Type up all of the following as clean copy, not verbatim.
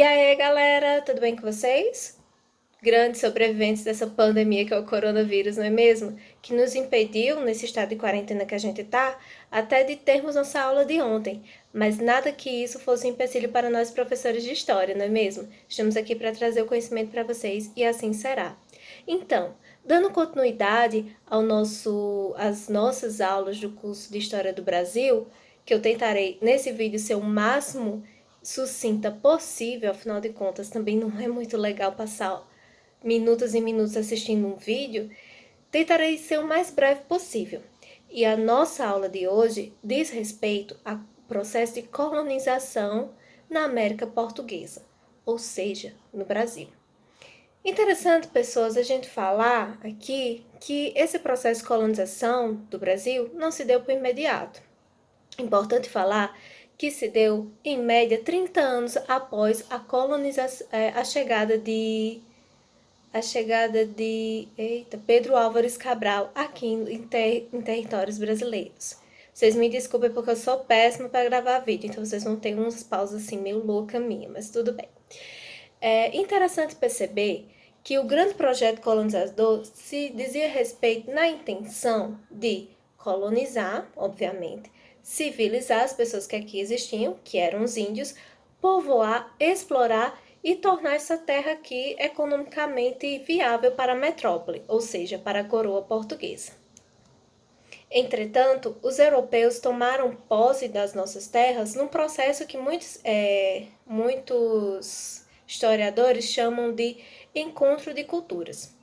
E aí, galera, tudo bem com vocês? Grandes sobreviventes dessa pandemia que é o coronavírus, não é mesmo? Que nos impediu, nesse estado de quarentena que a gente tá, até de termos nossa aula de ontem. Mas nada que isso fosse um empecilho para nós professores de história, não é mesmo? Estamos aqui para trazer o conhecimento para vocês e assim será. Então, dando continuidade às nossas aulas do curso de História do Brasil, que eu tentarei nesse vídeo ser o máximo sucinta possível, afinal de contas também não é muito legal passar minutos e minutos assistindo um vídeo, tentarei ser o mais breve possível. E a nossa aula de hoje diz respeito ao processo de colonização na América Portuguesa, ou seja, no Brasil. Interessante, pessoas, a gente falar aqui que esse processo de colonização do Brasil não se deu por imediato. Importante falar que se deu, em média, 30 anos após a colonização, a chegada de Pedro Álvares Cabral aqui em territórios brasileiros. Vocês me desculpem porque eu sou péssima para gravar vídeo, então vocês vão ter uns pausas assim meio louca minha, mas tudo bem. É interessante perceber que o grande projeto colonizador se dizia respeito na intenção de colonizar, obviamente, civilizar as pessoas que aqui existiam, que eram os índios, povoar, explorar e tornar essa terra aqui economicamente viável para a metrópole, ou seja, para a coroa portuguesa. Entretanto, os europeus tomaram posse das nossas terras num processo que muitos historiadores chamam de encontro de culturas.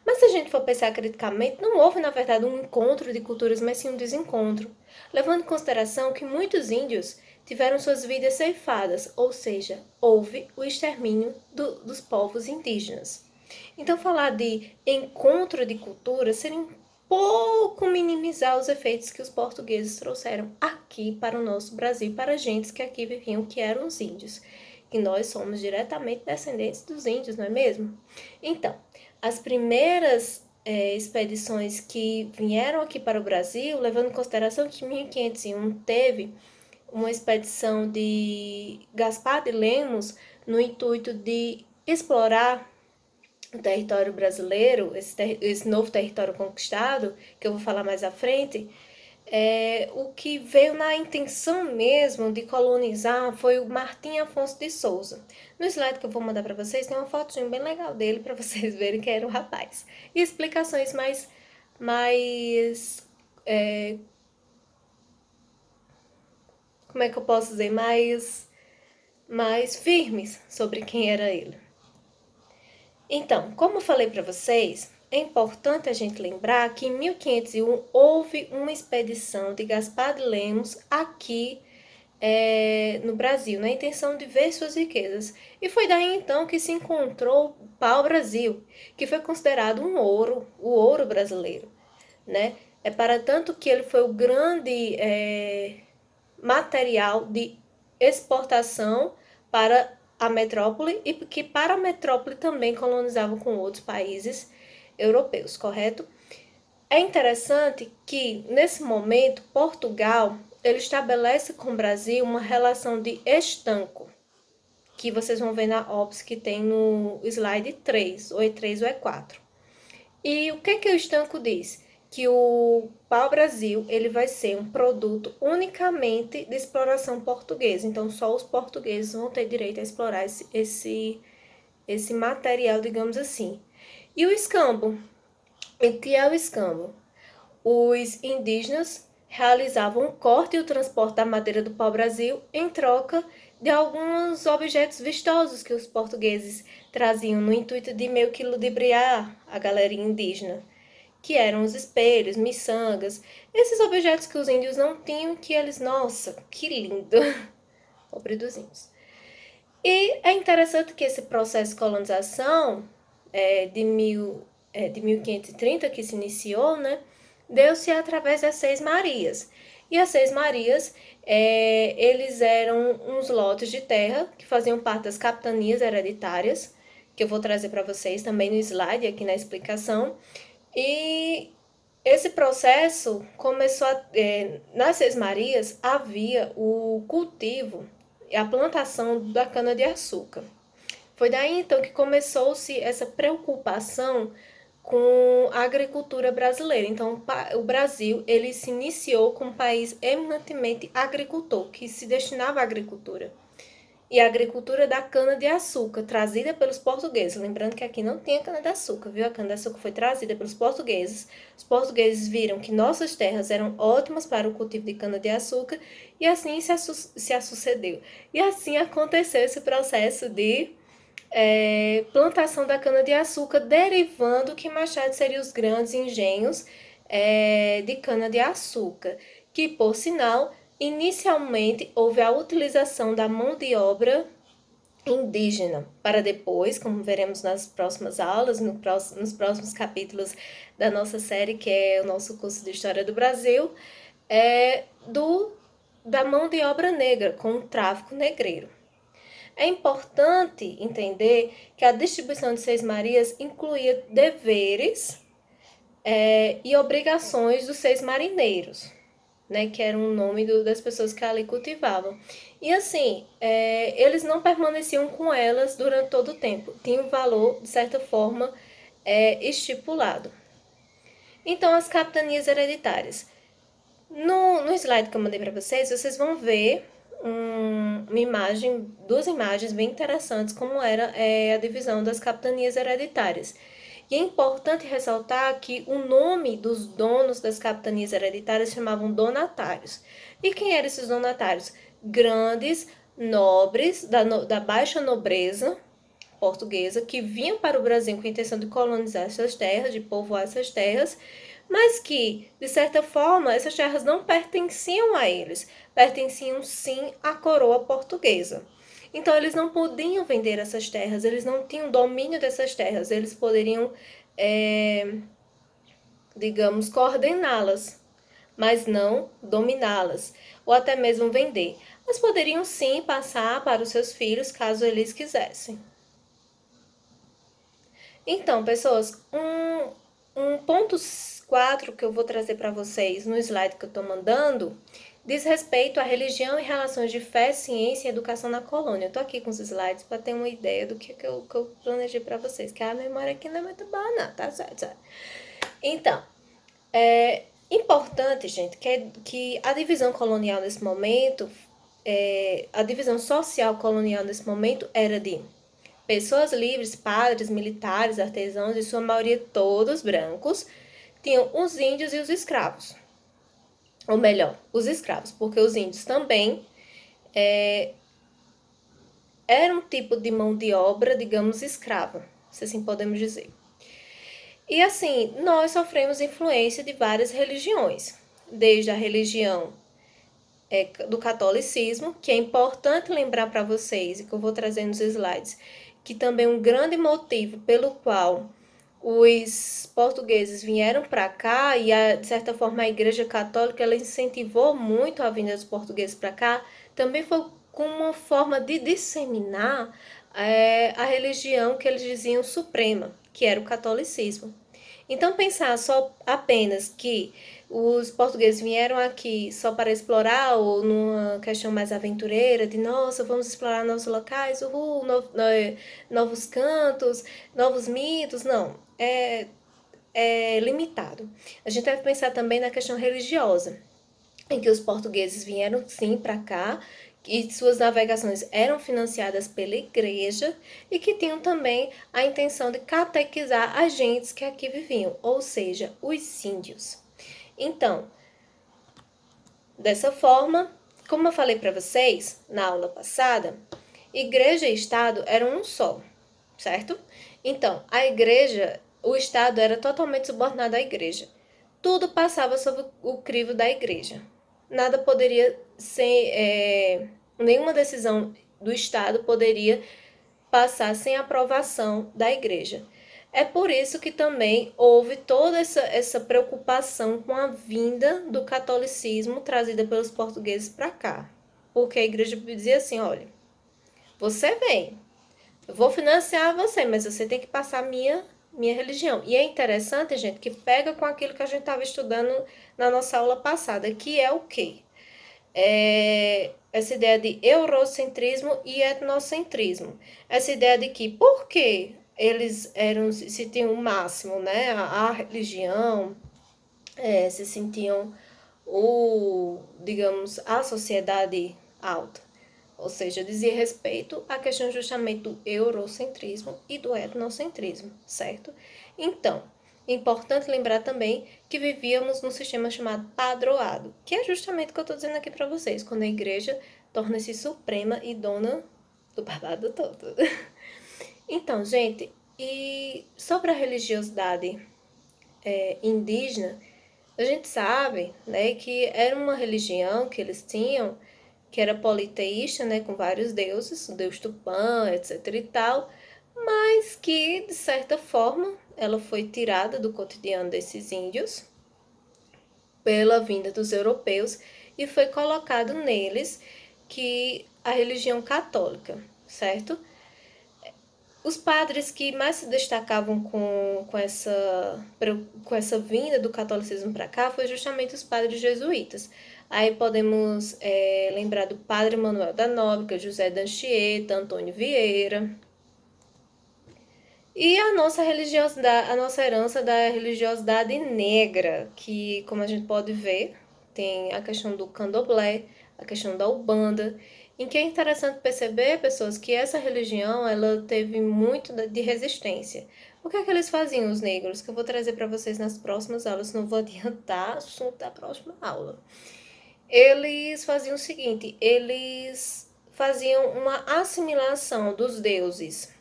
Mas se a gente for pensar criticamente, não houve, na verdade, um encontro de culturas, mas sim um desencontro, levando em consideração que muitos índios tiveram suas vidas ceifadas, ou seja, houve o extermínio dos povos indígenas. Então, falar de encontro de culturas seria um pouco minimizar os efeitos que os portugueses trouxeram aqui para o nosso Brasil, para gentes que aqui viviam, que eram os índios. E nós somos diretamente descendentes dos índios, não é mesmo? Então, as primeiras expedições que vieram aqui para o Brasil, levando em consideração que em 1501 teve uma expedição de Gaspar de Lemos no intuito de explorar o território brasileiro, esse novo território conquistado, que eu vou falar mais à frente, o que veio na intenção mesmo de colonizar foi o Martim Afonso de Souza. No slide que eu vou mandar para vocês tem uma fotinho bem legal dele para vocês verem que era o rapaz. E explicações mais como é que eu posso dizer, mais firmes sobre quem era ele. Então, como eu falei para vocês, é importante a gente lembrar que em 1501 houve uma expedição de Gaspar de Lemos aqui no Brasil, na intenção de ver suas riquezas. E foi daí então que se encontrou o pau-brasil, que foi considerado um ouro, o ouro brasileiro, né? É para tanto que ele foi o grande material de exportação para a metrópole e que para a metrópole também colonizavam com outros países europeus, correto? É interessante que, nesse momento, Portugal ele estabelece com o Brasil uma relação de estanco, que vocês vão ver na OPS que tem no slide 3, ou E3 ou E4. E o que o estanco diz? Que o pau-brasil ele vai ser um produto unicamente de exploração portuguesa. Então, só os portugueses vão ter direito a explorar esse material, digamos assim. E o escambo? O que é o escambo? Os indígenas realizavam o corte e o transporte da madeira do pau-brasil em troca de alguns objetos vistosos que os portugueses traziam no intuito de meio que ludibriar a galerinha indígena, que eram os espelhos, miçangas, esses objetos que os índios não tinham que eles, nossa, que lindo, pobre dos índios. E é interessante que esse processo de colonização de 1530 que se iniciou, né, deu-se através das Seis Marias. E as Seis Marias, eles eram uns lotes de terra que faziam parte das capitanias hereditárias, que eu vou trazer para vocês também no slide, aqui na explicação. E esse processo começou nas Seis Marias havia o cultivo e a plantação da cana-de-açúcar. Foi daí então que começou-se essa preocupação com a agricultura brasileira. Então, o Brasil, ele se iniciou como um país eminentemente agricultor, que se destinava à agricultura. E a agricultura da cana-de-açúcar, trazida pelos portugueses. Lembrando que aqui não tinha cana-de-açúcar, viu? A cana-de-açúcar foi trazida pelos portugueses. Os portugueses viram que nossas terras eram ótimas para o cultivo de cana-de-açúcar e assim se sucedeu. E assim aconteceu esse processo de plantação da cana-de-açúcar, derivando que mais tarde seriam os grandes engenhos de cana-de-açúcar, que, por sinal, inicialmente houve a utilização da mão de obra indígena, para depois, como veremos nas próximas aulas, nos próximos capítulos da nossa série, que é o nosso curso de História do Brasil, da mão de obra negra, com o tráfico negreiro. É importante entender que a distribuição de Seis Marias incluía deveres e obrigações dos seis marinheiros, né, que era o nome das pessoas que ali cultivavam. E assim, eles não permaneciam com elas durante todo o tempo, tinha um valor, de certa forma, estipulado. Então, as capitanias hereditárias. No slide que eu mandei para vocês vão ver uma imagem, duas imagens bem interessantes, como era a divisão das capitanias hereditárias. E é importante ressaltar que o nome dos donos das capitanias hereditárias chamavam donatários. E quem eram esses donatários? Grandes nobres da baixa nobreza portuguesa que vinham para o Brasil com a intenção de colonizar essas terras, de povoar essas terras, mas que, de certa forma, essas terras não pertenciam a eles, pertenciam sim à coroa portuguesa. Então, eles não podiam vender essas terras, eles não tinham domínio dessas terras, eles poderiam, digamos, coordená-las, mas não dominá-las, ou até mesmo vender. Mas poderiam sim passar para os seus filhos, caso eles quisessem. Então, pessoas, um ponto 4 que eu vou trazer para vocês no slide que eu estou mandando diz respeito à religião e relações de fé, ciência e educação na colônia. Eu estou aqui com os slides para ter uma ideia do que eu planejei para vocês, que a memória aqui não é muito boa não, tá certo? Então, é importante, gente, que a divisão colonial nesse momento, a divisão social colonial nesse momento era de pessoas livres, padres, militares, artesãos, em sua maioria todos brancos, tinham os índios e os escravos. Ou melhor, os escravos, porque os índios também eram um tipo de mão de obra, digamos, escrava, se assim podemos dizer. E assim, nós sofremos influência de várias religiões, desde a religião do catolicismo, que é importante lembrar para vocês, e que eu vou trazer nos slides, que também um grande motivo pelo qual os portugueses vieram para cá e, de certa forma, a Igreja Católica ela incentivou muito a vinda dos portugueses para cá, também foi como uma forma de disseminar a religião que eles diziam suprema, que era o catolicismo. Então, pensar só apenas que os portugueses vieram aqui só para explorar ou numa questão mais aventureira, de nossa, vamos explorar novos locais, novos cantos, novos mitos, não, é limitado. A gente deve pensar também na questão religiosa, em que os portugueses vieram sim para cá, e suas navegações eram financiadas pela igreja e que tinham também a intenção de catequizar as gentes que aqui viviam, ou seja, os índios. Então, dessa forma, como eu falei para vocês na aula passada, igreja e Estado eram um só, certo? Então, a igreja, o Estado era totalmente subordinado à igreja. Tudo passava sob o crivo da igreja. Nada poderia ser, nenhuma decisão do Estado poderia passar sem aprovação da igreja. É por isso que também houve toda essa preocupação com a vinda do catolicismo trazida pelos portugueses para cá. Porque a igreja dizia assim, olha, você vem, eu vou financiar você, mas você tem que passar a minha religião. E é interessante, gente, que pega com aquilo que a gente estava estudando na nossa aula passada, que é o quê? essa ideia de eurocentrismo e etnocentrismo. Essa ideia de que, por que eles se sentiam o máximo, né? A religião, se sentiam digamos, a sociedade alta. Ou seja, dizia respeito à questão justamente do eurocentrismo e do etnocentrismo, certo? Então, é importante lembrar também que vivíamos num sistema chamado padroado, que é justamente o que eu estou dizendo aqui para vocês, quando a igreja torna-se suprema e dona do babado todo. Então, gente, e sobre a religiosidade indígena, a gente sabe, né, que era uma religião que eles tinham, que era politeísta, né, com vários deuses, o deus Tupã, etc e tal, mas que, de certa forma, ela foi tirada do cotidiano desses índios pela vinda dos europeus e foi colocado neles que a religião católica, certo? Os padres que mais se destacavam com essa vinda do catolicismo para cá foi justamente os padres jesuítas. Aí podemos lembrar do padre Manuel da Nóbrega, José d'Anchieta, Antônio Vieira. E a nossa religiosidade, a nossa herança da religiosidade negra, que, como a gente pode ver, tem a questão do candomblé, a questão da Umbanda, em que é interessante perceber, pessoas, que essa religião ela teve muito de resistência. O que é que eles faziam, os negros? Que eu vou trazer para vocês nas próximas aulas, não vou adiantar o assunto da próxima aula. Eles faziam o seguinte, eles faziam uma assimilação dos deuses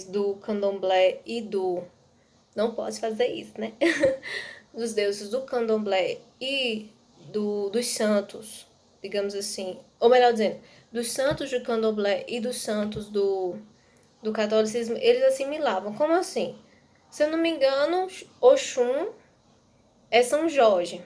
do candomblé e do... Não pode fazer isso, né? Dos deuses do candomblé e dos santos, digamos assim, ou melhor dizendo, dos santos do candomblé e dos santos do catolicismo, eles assimilavam. Como assim? Se eu não me engano, Oxum é São Jorge.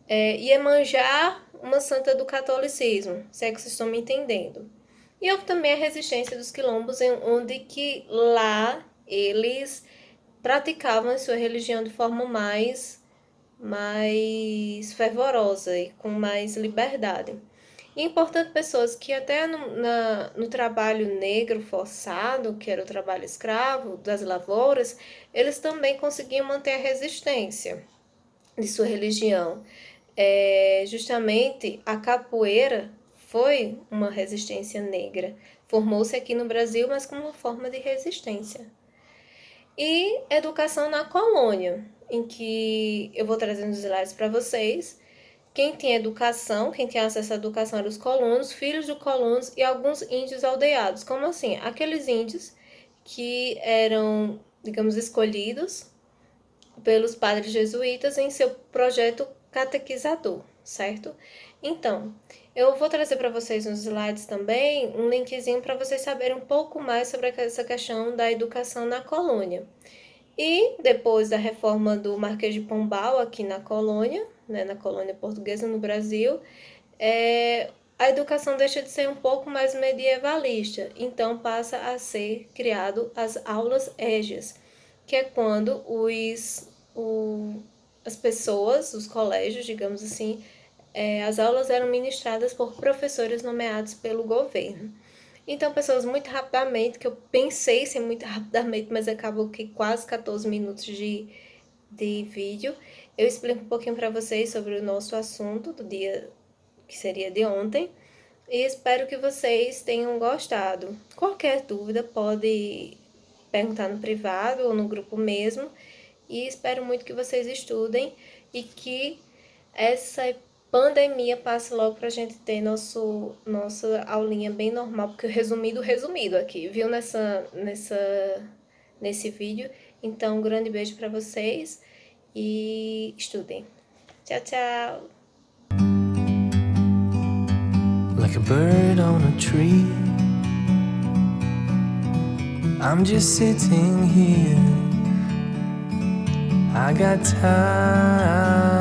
Iemanjá, uma santa do catolicismo, se é que vocês estão me entendendo. E houve também a resistência dos quilombos, onde que lá eles praticavam a sua religião de forma mais fervorosa e com mais liberdade. E é importante, pessoas, que até no trabalho negro forçado, que era o trabalho escravo das lavouras, eles também conseguiam manter a resistência de sua religião. Justamente a capoeira foi uma resistência negra. Formou-se aqui no Brasil, mas como uma forma de resistência. E educação na colônia, em que eu vou trazendo os slides para vocês. Quem tinha educação, quem tinha acesso à educação eram os colonos, filhos de colonos e alguns índios aldeados. Como assim? Aqueles índios que eram, digamos, escolhidos pelos padres jesuítas em seu projeto catequizador, certo? Então, eu vou trazer para vocês nos slides também um linkzinho para vocês saberem um pouco mais sobre essa questão da educação na colônia. E depois da reforma do Marquês de Pombal aqui na colônia, né, na colônia portuguesa no Brasil, a educação deixa de ser um pouco mais medievalista, então passa a ser criado as aulas égias, que é quando as pessoas, os colégios, digamos assim, as aulas eram ministradas por professores nomeados pelo governo. Então, pessoas, muito rapidamente, que eu pensei ser muito rapidamente, mas acabou que quase 14 minutos de vídeo, eu explico um pouquinho para vocês sobre o nosso assunto do dia, que seria de ontem, e espero que vocês tenham gostado. Qualquer dúvida pode perguntar no privado ou no grupo mesmo, e espero muito que vocês estudem e que essa pandemia passe logo pra gente ter nossa aulinha bem normal, porque resumido aqui, viu, nesse vídeo. Então, um grande beijo para vocês e estudem. Tchau, tchau! Like a bird on a tree, I'm just sitting here. I got time.